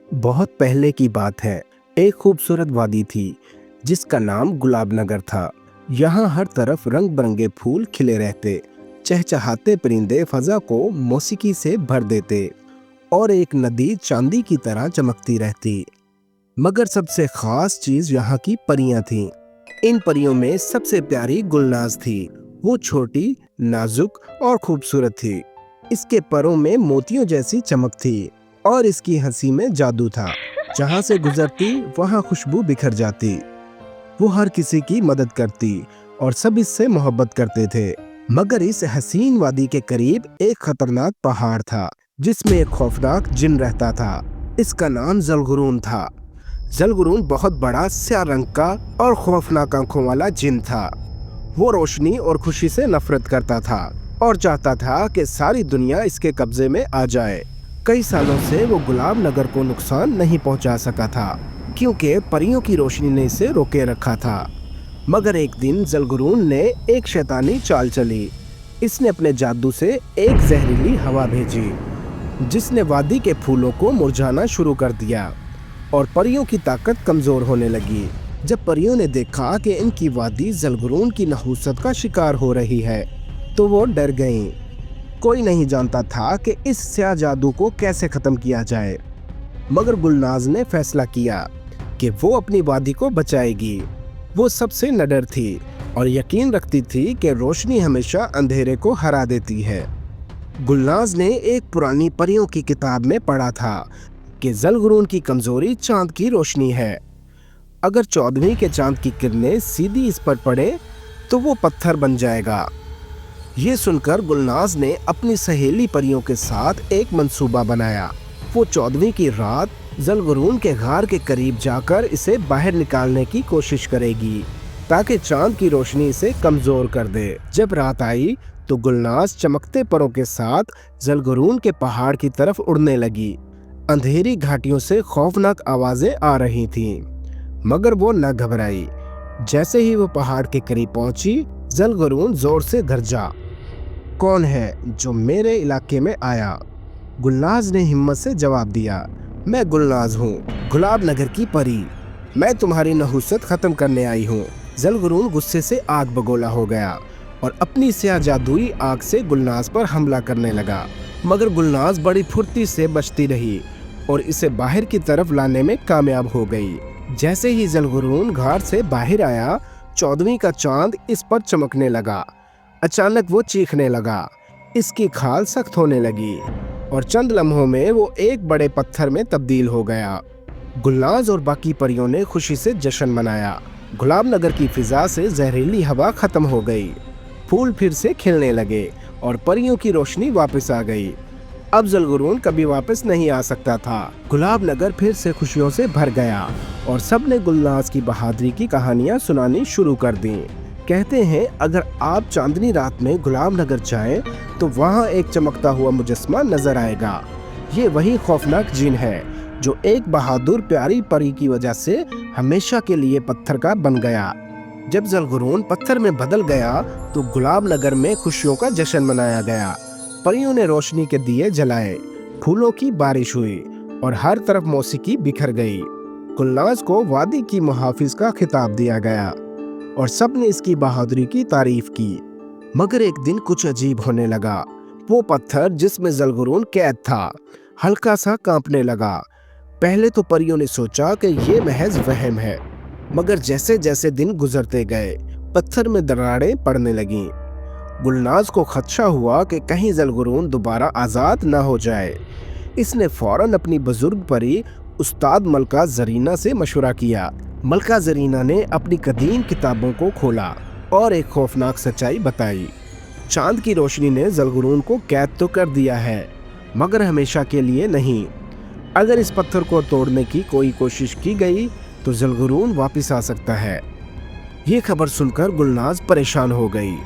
बहुत पहले की बात है। एक खूबसूरत वादी थी जिसका नाम गुलाब नगर था। यहाँ हर तरफ रंग बिरंगे फूल खिले रहते, चहचहाते परिंदे फजा को मौसीकी से भर देते और एक नदी चांदी की तरह चमकती रहती। मगर सबसे खास चीज यहाँ की परियां थीं। इन परियों में सबसे प्यारी गुलनाज थी। वो छोटी, नाजुक और खूबसूरत थी। इसके परों में मोतियों जैसी चमक थी और इसकी हंसी में जादू था। जहाँ से गुजरती वहाँ खुशबू बिखर जाती। वो हर किसी की मदद करती और सब इससे मोहब्बत करते थे। मगर इस हसीन वादी के करीब एक खतरनाक पहाड़ था जिसमें एक खौफनाक जिन रहता था। इसका नाम ज़लग़ुरून था। ज़लग़ुरून बहुत बड़ा, स्याह रंग का और खौफनाक आंखों वाला जिन था। वो रोशनी और खुशी से नफरत करता था और चाहता था कि सारी दुनिया इसके कब्जे में आ जाए। कई सालों से वो गुलाब नगर को नुकसान नहीं पहुंचा सका था क्योंकि परियों की रोशनी ने इसे रोके रखा था। मगर एक दिन ज़लग़ुरून ने एक शैतानी चाल चली। इसने अपने जादू से एक जहरीली हवा भेजी जिसने वादी के फूलों को मुरझाना शुरू कर दिया और परियों की ताकत कमजोर होने लगी। जब परियों ने देखा कि इनकी वादी ज़लग़ुरून की नहूसत का शिकार हो रही है तो वो डर गईं। कोई नहीं जानता था कि इस स्याह जादू को कैसे खत्म किया जाए। मगर गुलनाज ने फैसला किया कि वो अपनी वादी को बचाएगी। वो सबसे निडर थी और यकीन रखती थी कि रोशनी हमेशा अंधेरे को हरा देती है। गुलनाज ने एक पुरानी परियों की किताब में पढ़ा था कि ज़लग़ुरून की कमजोरी चांद की रोशनी है। अगर 14वीं के चांद की किरणें सीधी इस पर पड़े तो वो पत्थर बन जाएगा। ये सुनकर गुलनाज ने अपनी सहेली परियों के साथ एक मंसूबा बनाया। वो 14वीं की रात ज़लग़ुरून के गार के करीब जाकर इसे बाहर निकालने की कोशिश करेगी ताकि चांद की रोशनी इसे कमजोर कर दे। जब रात आई तो गुलनाज चमकते परों के साथ ज़लग़ुरून के पहाड़ की तरफ उड़ने लगी। अंधेरी घाटियों से खौफनाक आवाजें आ रही थीं, मगर वो न घबराई। जैसे ही वो पहाड़ के करीब पहुंची, ज़लग़ुरून जोर से गरजा, कौन है जो मेरे इलाके में आया? गुलनाज ने हिम्मत से जवाब दिया, मैं गुलनाज हूँ, गुलाब नगर की परी। मैं तुम्हारी नहूसत खत्म करने आई हूँ। ज़लग़ुरून गुस्से से आग बगोला हो गया और अपनी स्याह जादुई आग से गुलनाज पर हमला करने लगा। मगर गुलनाज बड़ी फुर्ती से बचती रही और इसे बाहर की तरफ लाने में कामयाब हो गई। जैसे ही ज़लग़ुरून घाट से बाहर आया, 14वीं का चांद इस पर चमकने लगा। अचानक वो चीखने लगा, इसकी खाल सख्त होने लगी और चंद लम्हों में वो एक बड़े पत्थर में तब्दील हो गया। गुलनाज और बाकी परियों ने खुशी से जश्न मनाया। गुलाब नगर की फिजा से जहरीली हवा खत्म हो गई। फूल फिर से खिलने लगे और परियों की रोशनी वापस आ गई। अब ज़लग़ुरून कभी वापस नहीं आ सकता था। गुलाब नगर फिर से खुशियों से भर गया और सबने गुलनाज की बहादुरी की कहानियां सुनानी शुरू कर दी। कहते हैं अगर आप चांदनी रात में गुलाब नगर जाएं तो वहाँ एक चमकता हुआ मुजस्मा नजर आएगा। ये वही खौफनाक जिन है जो एक बहादुर प्यारी परी की वजह से हमेशा के लिए पत्थर का बन गया। जब ज़लग़ुरून पत्थर में बदल गया तो गुलाब नगर में खुशियों का जश्न मनाया गया। परियों ने रोशनी के दिए जलाए, फूलों की बारिश हुई और हर तरफ मौसीकी बिखर गई। गुलनाज को वादी की मुहाफिज का खिताब दिया गया और सबने इसकी बहादुरी की तारीफ की। मगर एक दिन कुछ अजीब होने लगा। वो पत्थर जिसमें ज़लग़ुरून कैद था हल्का सा कांपने लगा। पहले तो परियों ने सोचा कि ये महज वहम है, मगर जैसे जैसे दिन गुजरते गए पत्थर में दरारें पड़ने लगीं। गुलनाज को खदशा हुआ कि कहीं ज़लग़ुरून दोबारा आज़ाद न हो जाए। इसने फौरन अपनी बुजुर्ग परी उस्ताद मलका ज़रीना से मशवरा किया। मलका ज़रीना ने अपनी कदीम किताबों को खोला और एक खौफनाक सच्चाई बताई। चांद की रोशनी ने ज़लग़ुरून को कैद तो कर दिया है, मगर हमेशा के लिए नहीं। अगर इस पत्थर को तोड़ने की कोई कोशिश की गई तो ज़लग़ुरून वापस आ सकता है। ये खबर सुनकर गुलनाज परेशान हो गई।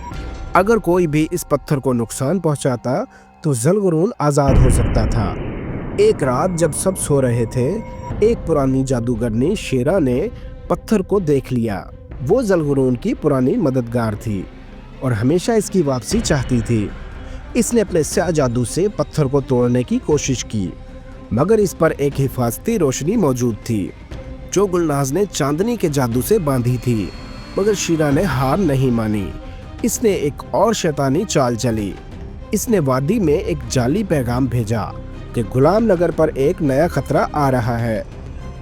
अगर कोई भी इस पत्थर को नुकसान पहुंचाता तो ज़लग़ुरून आज़ाद हो सकता था। एक रात जब सब सो रहे थे, एक पुरानी जादूगरनी शेरा ने पत्थर को देख लिया। वो ज़लग़ुरून की पुरानी मददगार थी और हमेशा इसकी वापसी चाहती थी। इसने अपने स्याह जादू से पत्थर को तोड़ने की कोशिश की, मगर इस पर एक हिफाजती रोशनी मौजूद थी जो गुलनाज ने चांदनी के जादू से बांधी थी। मगर शीरा ने हार नहीं मानी। इसने एक और शैतानी चाल चली। इसने वादी में एक जाली पैगाम भेजा कि गुलाम नगर पर एक नया खतरा आ रहा है,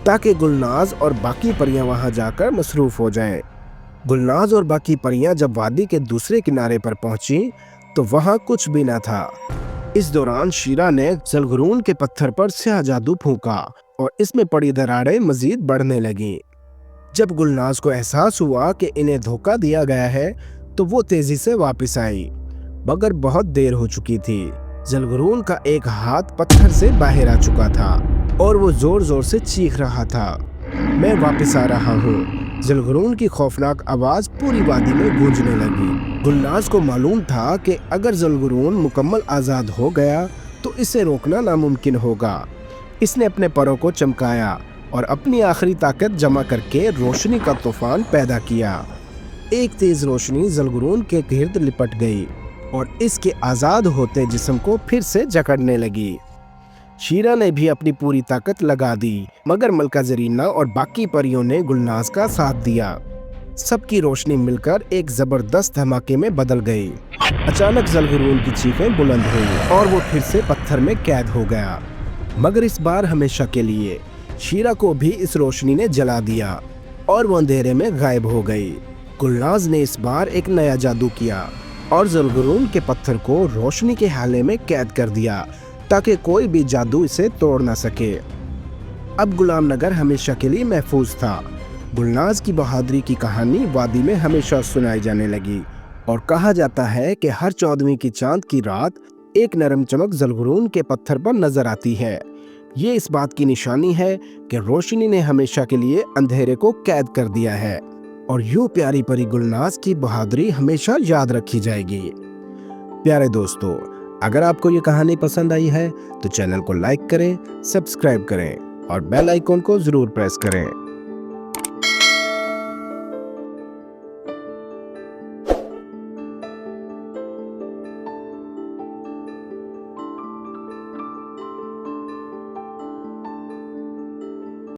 ताकि गुलनाज और बाकी परियां वहां जाकर मसरूफ हो जाएं। गुलनाज और बाकी परियां जब वादी के दूसरे किनारे पर पहुंची तो वहां कुछ भी न था। इस दौरान शीरा ने ज़लगरून के पत्थर पर स्याह जादू फूंका और इसमें पड़ी दरारें मजीद बढ़ने लगीं। जब गुलनाज को एहसास हुआ कि इन्हें धोखा दिया गया है तो वो तेजी से वापस आई, मगर बहुत देर हो चुकी थी। ज़लगरून का एक हाथ पत्थर से बाहर आ चुका था और वो जोर जोर से चीख रहा था, मैं वापस आ रहा हूँ। ज़लगरून की खौफनाक आवाज पूरी वादी में गूंजने लगी। गुलनाज को मालूम था कि अगर ज़लगरून मुकम्मल आज़ाद हो गया तो इसे रोकना नामुमकिन होगा। इसने अपने परों को चमकाया और अपनी आखिरी ताकत जमा करके रोशनी का तूफान पैदा किया। एक तेज रोशनी ज़लगरून के गिर्द लिपट गई और इसके आज़ाद होते जिस्म को फिर से जकड़ने लगी। शीरा ने भी अपनी पूरी ताकत लगा दी, मगर मलका ज़रीना और बाकी परियों ने गुलनाज का साथ दिया। सबकी रोशनी मिलकर एक ज़बरदस्त धमाके में बदल गई। अचानक ज़लगरून की चीखें बुलंद हुई और वो फिर से पत्थर में कैद हो गया, मगर इस बार हमेशा के लिए। शीरा को भी इस रोशनी ने जला दिया और वो अंधेरे में गायब हो गई। गुलनाज ने इस बार एक नया जादू किया और ज़लगरून के पत्थर को रोशनी के हाले में कैद कर दिया ताकि कोई भी जादू इसे तोड़ ना सके। अब गुलाम नगर हमेशा के लिए महफूज था। गुलनाज की बहादुरी की कहानी वादी में हमेशा सुनाई जाने लगी और कहा जाता है कि हर 14वीं की चांद की रात एक नरम चमक ज़लगरून के पत्थर पर नजर आती है। ये इस बात की निशानी है कि रोशनी ने हमेशा के लिए अंधेरे को कैद कर दिया है और यूं प्यारी परी गुलनाज की बहादुरी हमेशा याद रखी जाएगी। प्यारे दोस्तों, अगर आपको ये कहानी पसंद आई है तो चैनल को लाइक करें, सब्सक्राइब करें और बेल आइकॉन को जरूर प्रेस करें।